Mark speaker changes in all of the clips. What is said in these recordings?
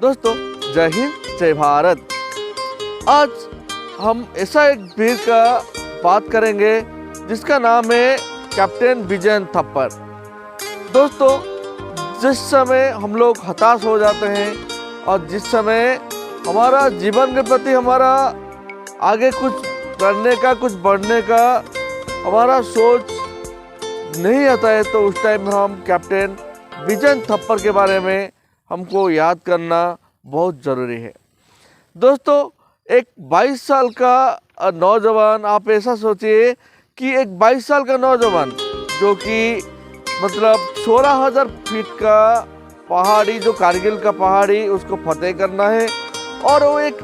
Speaker 1: दोस्तों, जय हिंद, जय भारत। आज हम ऐसा एक वीर का बात करेंगे जिसका नाम है कैप्टन बिजन थप्पड़। दोस्तों, जिस समय हम लोग हताश हो जाते हैं और जिस समय हमारा जीवन के प्रति हमारा आगे कुछ करने का, कुछ बढ़ने का हमारा सोच नहीं आता है, तो उस टाइम हम कैप्टन बिजन थप्पड़ के बारे में हमको याद करना बहुत ज़रूरी है। दोस्तों, एक 22 साल का नौजवान, आप ऐसा सोचिए कि एक 22 साल का नौजवान जो कि मतलब 16,000 फीट का पहाड़ी, जो कारगिल का पहाड़ी, उसको फतेह करना है और वो एक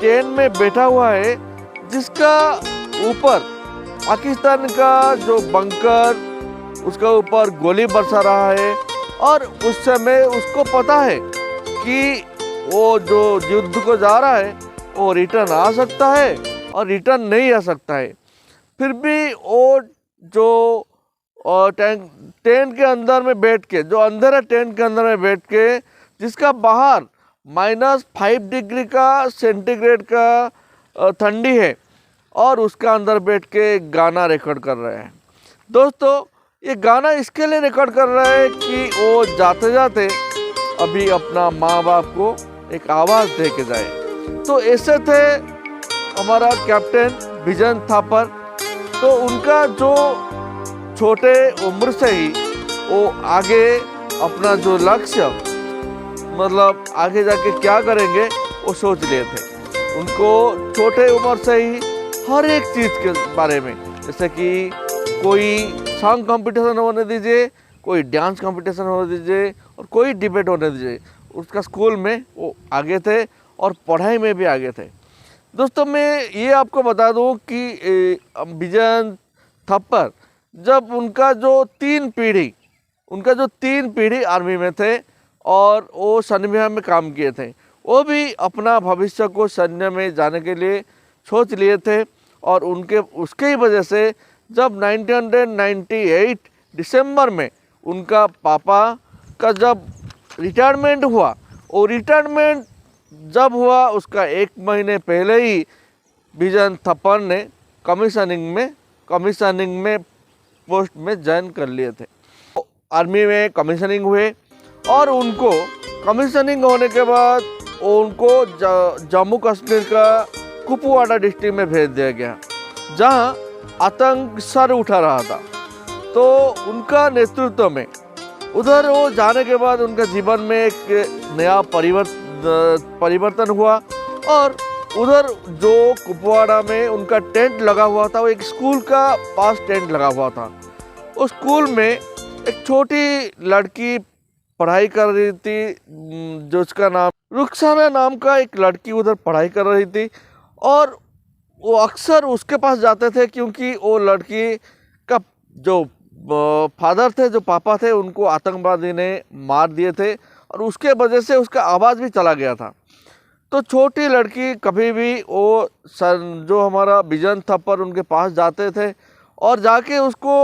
Speaker 1: ट्रेन में बैठा हुआ है जिसका ऊपर पाकिस्तान का जो बंकर, उसका ऊपर गोली बरसा रहा है और उस समय उसको पता है कि वो जो युद्ध को जा रहा है वो रिटर्न आ सकता है और रिटर्न नहीं आ सकता है। फिर भी वो जो टेंट के अंदर में बैठ के, जो अंधेरा टेंट के अंदर में बैठ के, जिसका बाहर -5 डिग्री का सेंटीग्रेड का ठंडी है, और उसका अंदर बैठ के गाना रिकॉर्ड कर रहे हैं। दोस्तों, ये गाना इसके लिए रिकॉर्ड कर रहा है कि वो जाते जाते अभी अपना माँ बाप को एक आवाज़ दे के जाए। तो ऐसे थे हमारा कैप्टन बिजन थप्पड़। तो उनका जो छोटे उम्र से ही वो आगे अपना जो लक्ष्य, मतलब आगे जाके क्या करेंगे, वो सोच लिए थे। उनको छोटे उम्र से ही हर एक चीज़ के बारे में, जैसे कि कोई सॉन्ग कंपटीशन होने दीजिए, कोई डांस कंपटीशन होने दीजिए और कोई डिबेट होने दीजिए, उसका स्कूल में वो आगे थे और पढ़ाई में भी आगे थे। दोस्तों, मैं ये आपको बता दूं कि बिजन थप्पड़ जब उनका जो तीन पीढ़ी आर्मी में थे और वो सैन्य में काम किए थे, वो भी अपना भविष्य को सैन्य में जाने के लिए सोच लिए थे। और उसके ही वजह से जब 1998 दिसंबर में उनका पापा का जब रिटायरमेंट हुआ, और रिटायरमेंट जब हुआ उसका 1 महीने पहले ही बिजन थप्पड़ ने कमीशनिंग में पोस्ट में ज्वाइन कर लिए थे। आर्मी में कमीशनिंग हुए और उनको कमीशनिंग होने के बाद उनको जम्मू कश्मीर का कुपवाड़ा डिस्ट्रिक्ट में भेज दिया गया, जहां आतंक सर उठा रहा था। तो उनका नेतृत्व में उधर वो जाने के बाद उनका जीवन में एक नया परिवर्तन हुआ। और उधर जो कुपवाड़ा में उनका टेंट लगा हुआ था, वो एक स्कूल का पास टेंट लगा हुआ था। उस स्कूल में एक छोटी लड़की पढ़ाई कर रही थी, जो उसका नाम रुखसाना नाम का एक लड़की उधर पढ़ाई कर रही थी। और वो अक्सर उसके पास जाते थे क्योंकि वो लड़की का जो फादर थे, जो पापा थे, उनको आतंकवादी ने मार दिए थे और उसके वजह से उसका आवाज़ भी चला गया था। तो छोटी लड़की कभी भी वो जो हमारा बिजन थप्पड़ उनके पास जाते थे और जाके उसको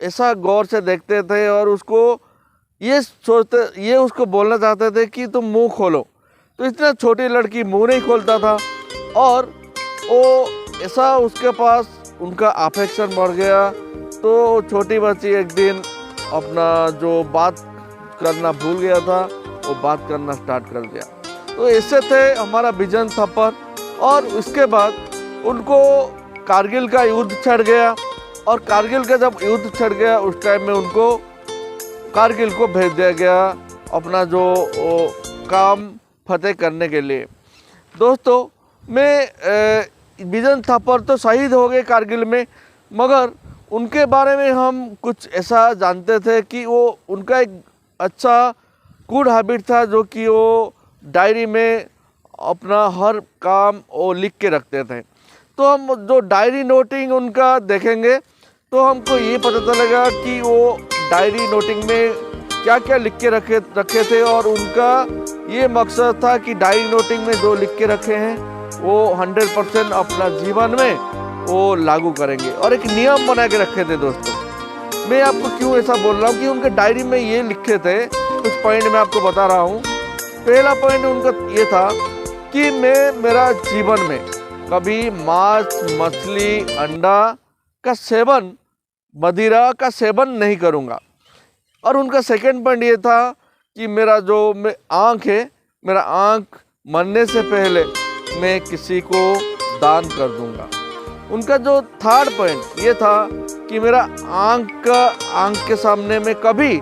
Speaker 1: ऐसा गौर से देखते थे और उसको ये उसको बोलना चाहते थे कि तुम मुंह खोलो। तो इतना छोटी लड़की मुंह नहीं खोलता था और वो ऐसा उसके पास उनका अफेक्शन बढ़ गया। तो छोटी बच्ची एक दिन अपना जो बात करना भूल गया था, वो बात करना स्टार्ट कर दिया। तो ऐसे थे हमारा बिजन थप्पड़। और उसके बाद उनको कारगिल का युद्ध छिड़ गया और कारगिल का जब युद्ध छिड़ गया उस टाइम में उनको कारगिल को भेज दिया गया अपना जो काम फतेह करने के लिए। दोस्तों, बिजन थप्पड़ तो शहीद हो गए कारगिल में, मगर उनके बारे में हम कुछ ऐसा जानते थे कि वो उनका एक अच्छा गुड हैबिट था, जो कि वो डायरी में अपना हर काम वो लिख के रखते थे। तो हम जो डायरी नोटिंग उनका देखेंगे तो हमको ये पता चलेगा कि वो डायरी नोटिंग में क्या क्या लिख के रखे थे। और उनका ये मकसद था कि डायरी नोटिंग में जो लिख के रखे हैं वो 100% अपना जीवन में वो लागू करेंगे और एक नियम बना के रखे थे। दोस्तों, मैं आपको क्यों ऐसा बोल रहा हूँ कि उनके डायरी में ये लिखे थे कुछ पॉइंट मैं आपको बता रहा हूँ। पहला पॉइंट उनका ये था कि मैं मेरा जीवन में कभी मांस, मछली, अंडा का सेवन, मदिरा का सेवन नहीं करूँगा। और उनका सेकंड पॉइंट ये था कि मेरा जो आँख है, मेरा आँख मरने से पहले मैं किसी को दान कर दूंगा। उनका जो थर्ड पॉइंट ये था कि मेरा आँख के सामने मैं कभी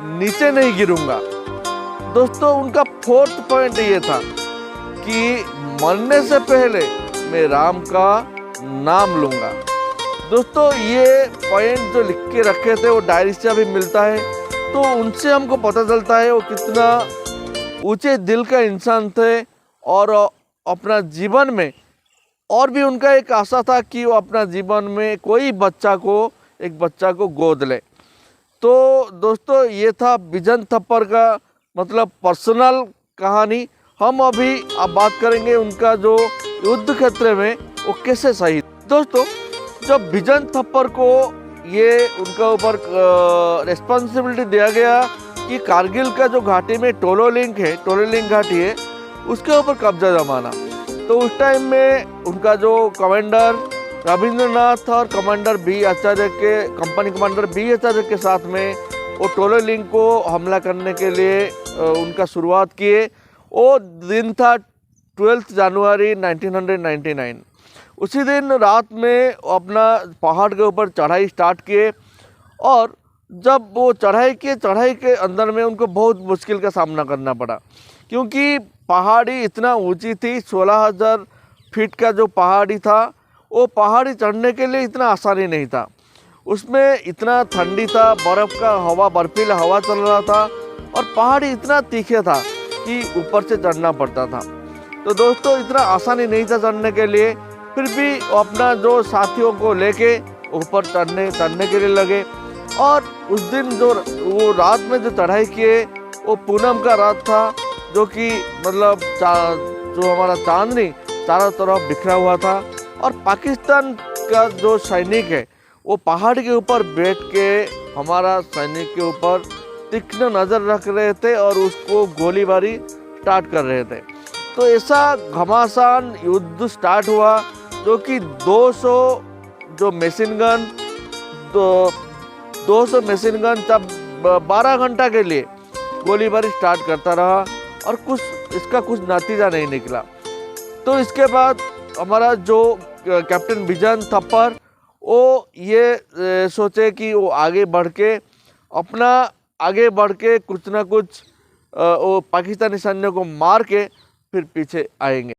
Speaker 1: नीचे नहीं गिरूंगा। दोस्तों उनका फोर्थ पॉइंट ये था कि मरने से पहले मैं राम का नाम लूँगा। दोस्तों ये पॉइंट जो लिख के रखे थे वो डायरी से अभी मिलता है, तो उनसे हमको पता चलता है वो कितना ऊंचे दिल का इंसान थे। और अपना जीवन में और भी उनका एक आशा था कि वो अपना जीवन में कोई एक बच्चा को गोद ले। तो दोस्तों ये था बिजन थप्पड़ का मतलब पर्सनल कहानी। हम अभी अब बात करेंगे उनका जो युद्ध क्षेत्र में वो कैसे शहीद। दोस्तों जब बिजन थप्पड़ को ये उनका ऊपर रिस्पॉन्सिबिलिटी दिया गया कि कारगिल का जो घाटी में टोलोलिंग घाटी है उसके ऊपर कब्जा जमाना, तो उस टाइम में उनका जो कमांडर रविंद्रनाथ और कंपनी कमांडर बी आचार्य के साथ में वो टोलोलिंग को हमला करने के लिए उनका शुरुआत किए। वो दिन था 12 जनवरी 1999। उसी दिन रात में अपना पहाड़ के ऊपर चढ़ाई स्टार्ट किए। और जब वो चढ़ाई के अंदर में उनको बहुत मुश्किल का सामना करना पड़ा, क्योंकि पहाड़ी इतना ऊंची थी। 16,000 फीट का जो पहाड़ी था वो पहाड़ी चढ़ने के लिए इतना आसानी नहीं था। उसमें इतना ठंडी था, बर्फीला हवा चल रहा था और पहाड़ी इतना तीखे था कि ऊपर से चढ़ना पड़ता था। तो दोस्तों इतना आसानी नहीं था चढ़ने के लिए, फिर भी अपना जो साथियों को लेके ऊपर चढ़ने के लिए लगे। और उस दिन जो वो रात में जो चढ़ाई किए वो पूनम का रात था, जो कि मतलब जो हमारा चांदनी चारों तरफ बिखरा हुआ था। और पाकिस्तान का जो सैनिक है वो पहाड़ के ऊपर बैठ के हमारा सैनिक के ऊपर तीक्ष्ण नज़र रख रहे थे और उसको गोलीबारी स्टार्ट कर रहे थे। तो ऐसा घमासान युद्ध स्टार्ट हुआ, जो कि 200 मशीन गन तब 12 घंटा के लिए गोलीबारी स्टार्ट करता रहा और इसका कुछ नतीजा नहीं निकला। तो इसके बाद हमारा जो कैप्टन बिजन थप्पड़ वो ये सोचे कि वो आगे बढ़ के कुछ ना कुछ वो पाकिस्तानी सैन्य को मार के फिर पीछे आएंगे।